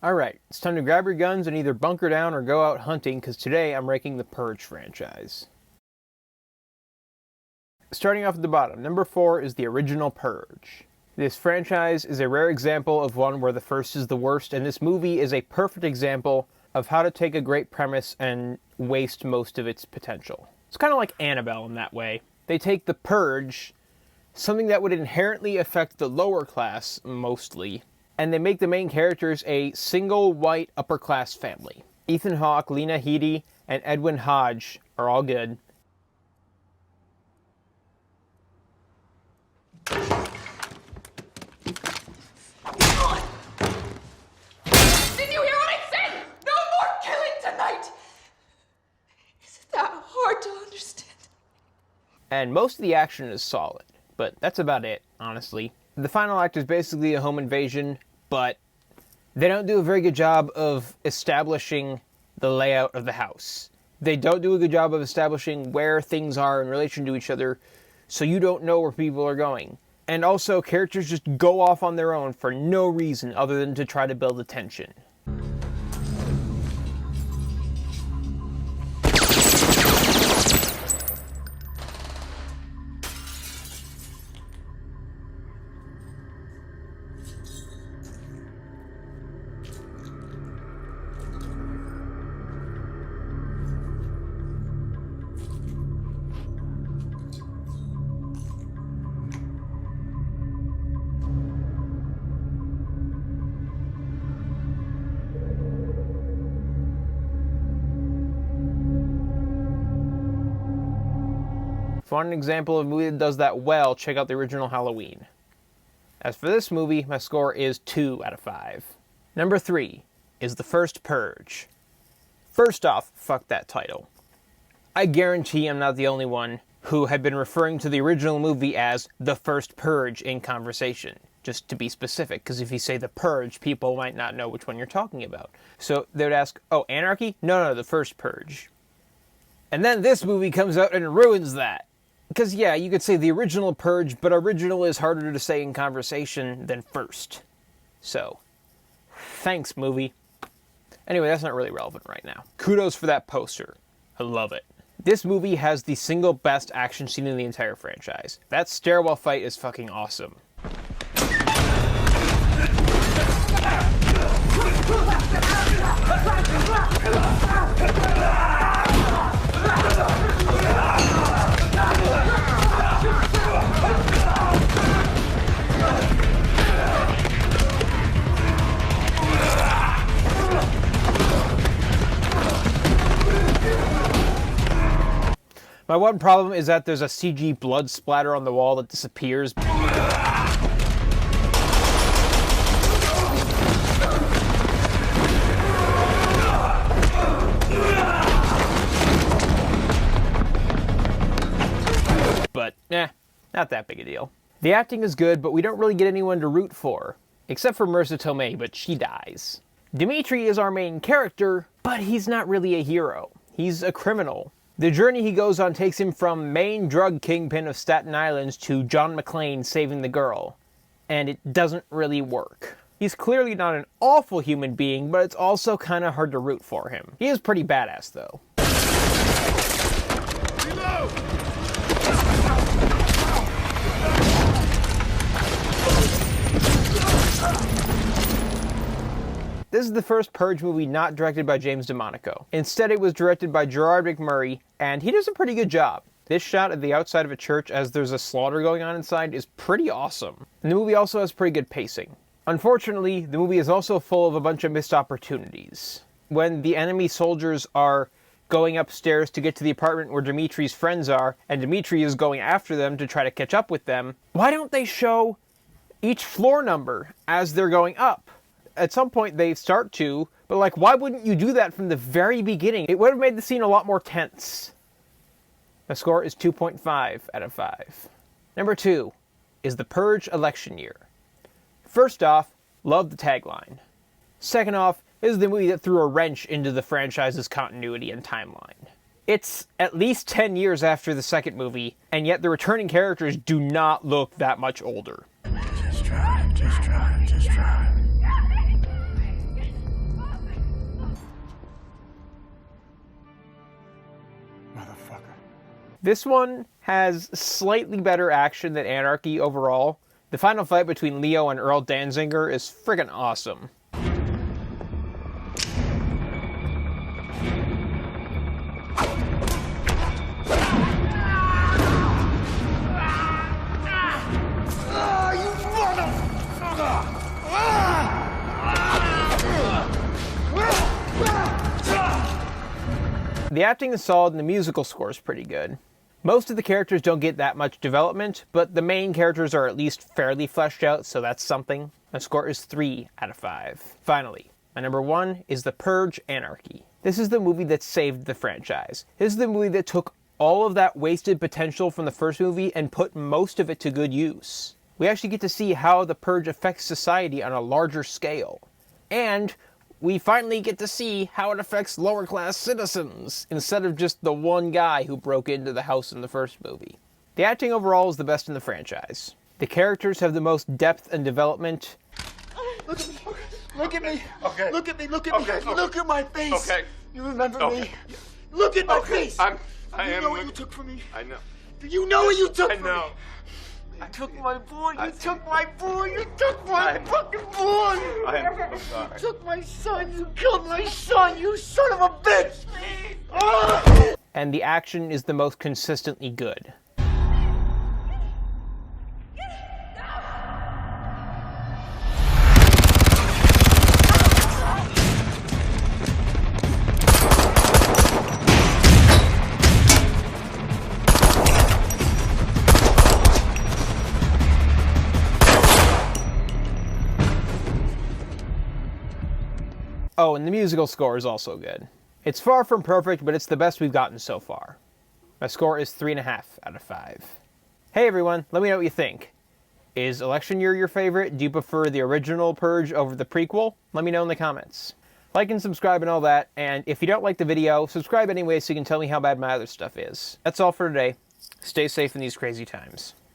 Alright, it's time to grab your guns and either bunker down or go out hunting, because today I'm ranking the Purge franchise. Starting off at the bottom, number 4 is the original Purge. This franchise is a rare example of one where the first is the worst, and this movie is a perfect example of how to take a great premise and waste most of its potential. It's kind of like Annabelle in that way. They take the Purge, something that would inherently affect the lower class, mostly, and they make the main characters a single white upper class family. Ethan Hawke, Lena Headey, and Edwin Hodge are all good. And most of the action is solid, but that's about it, honestly. The final act is basically a home invasion, but they don't do a very good job of establishing the layout of the house. They don't do a good job of establishing where things are in relation to each other, so you don't know where people are going. And also, characters just go off on their own for no reason other than to try to build a tension. If you want an example of a movie that does that well, check out the original Halloween. As for this movie, my score is 2 out of 5. Number 3 is The First Purge. First off, fuck that title. I guarantee I'm not the only one who had been referring to the original movie as The First Purge in conversation. Just to be specific, because if you say The Purge, people might not know which one you're talking about. So they would ask, oh, Anarchy? No, The First Purge. And then this movie comes out and ruins that. Because, yeah, you could say the original Purge, but original is harder to say in conversation than first. So, thanks, movie. Anyway, that's not really relevant right now. Kudos for that poster. I love it. This movie has the single best action scene in the entire franchise. That stairwell fight is fucking awesome. My one problem is that there's a CG blood splatter on the wall that disappears. But, not that big a deal. The acting is good, but we don't really get anyone to root for. Except for Marissa Tomei, but she dies. Dimitri is our main character, but he's not really a hero. He's a criminal. The journey he goes on takes him from main drug kingpin of Staten Island to John McClane saving the girl. And it doesn't really work. He's clearly not an awful human being, but it's also kind of hard to root for him. He is pretty badass, though. Reload! This is the first Purge movie not directed by James DeMonaco. Instead, it was directed by Gerard McMurray, and he does a pretty good job. This shot at the outside of a church as there's a slaughter going on inside is pretty awesome. And the movie also has pretty good pacing. Unfortunately, the movie is also full of a bunch of missed opportunities. When the enemy soldiers are going upstairs to get to the apartment where Dimitri's friends are, and Dimitri is going after them to try to catch up with them, why don't they show each floor number as they're going up? At some point they start to, but like, why wouldn't you do that from the very beginning? It would have made the scene a lot more tense. My score is 2.5 out of 5. Number 2 is The Purge election year. First off, love the tagline. Second off, this is the movie that threw a wrench into the franchise's continuity and timeline. It's at least 10 years after the second movie, and yet the returning characters do not look that much older. Just drive. This one has slightly better action than Anarchy overall. The final fight between Leo and Earl Danziger is friggin' awesome. The acting is solid and the musical score is pretty good. Most of the characters don't get that much development, but the main characters are at least fairly fleshed out, so that's something. My score is 3 out of 5. Finally, my number 1 is The Purge Anarchy. This is the movie that saved the franchise. This is the movie that took all of that wasted potential from the first movie and put most of it to good use. We actually get to see how the Purge affects society on a larger scale. And we finally get to see how it affects lower class citizens, instead of just the one guy who broke into the house in the first movie. The acting overall is the best in the franchise. The characters have the most depth and development. Look at me. Look at me. Okay. Look at me. Look at me. Okay. Look at my face. Okay. You remember Okay. me? Look at my face. I You am know what look- you took from me? I know. Do you know what you took I from know. me? You took my boy. I- You took my boy. You took my I- fucking boy. I am so sorry. You took my son. You killed my son. You son of a bitch. Ah! And the action is the most consistently good. Oh, and the musical score is also good. It's far from perfect, but it's the best we've gotten so far. My score is 3.5 out of 5. Hey everyone, let me know what you think. Is Election Year your favorite? Do you prefer the original Purge over the prequel? Let me know in the comments. Like and subscribe and all that, and if you don't like the video, subscribe anyway so you can tell me how bad my other stuff is. That's all for today. Stay safe in these crazy times.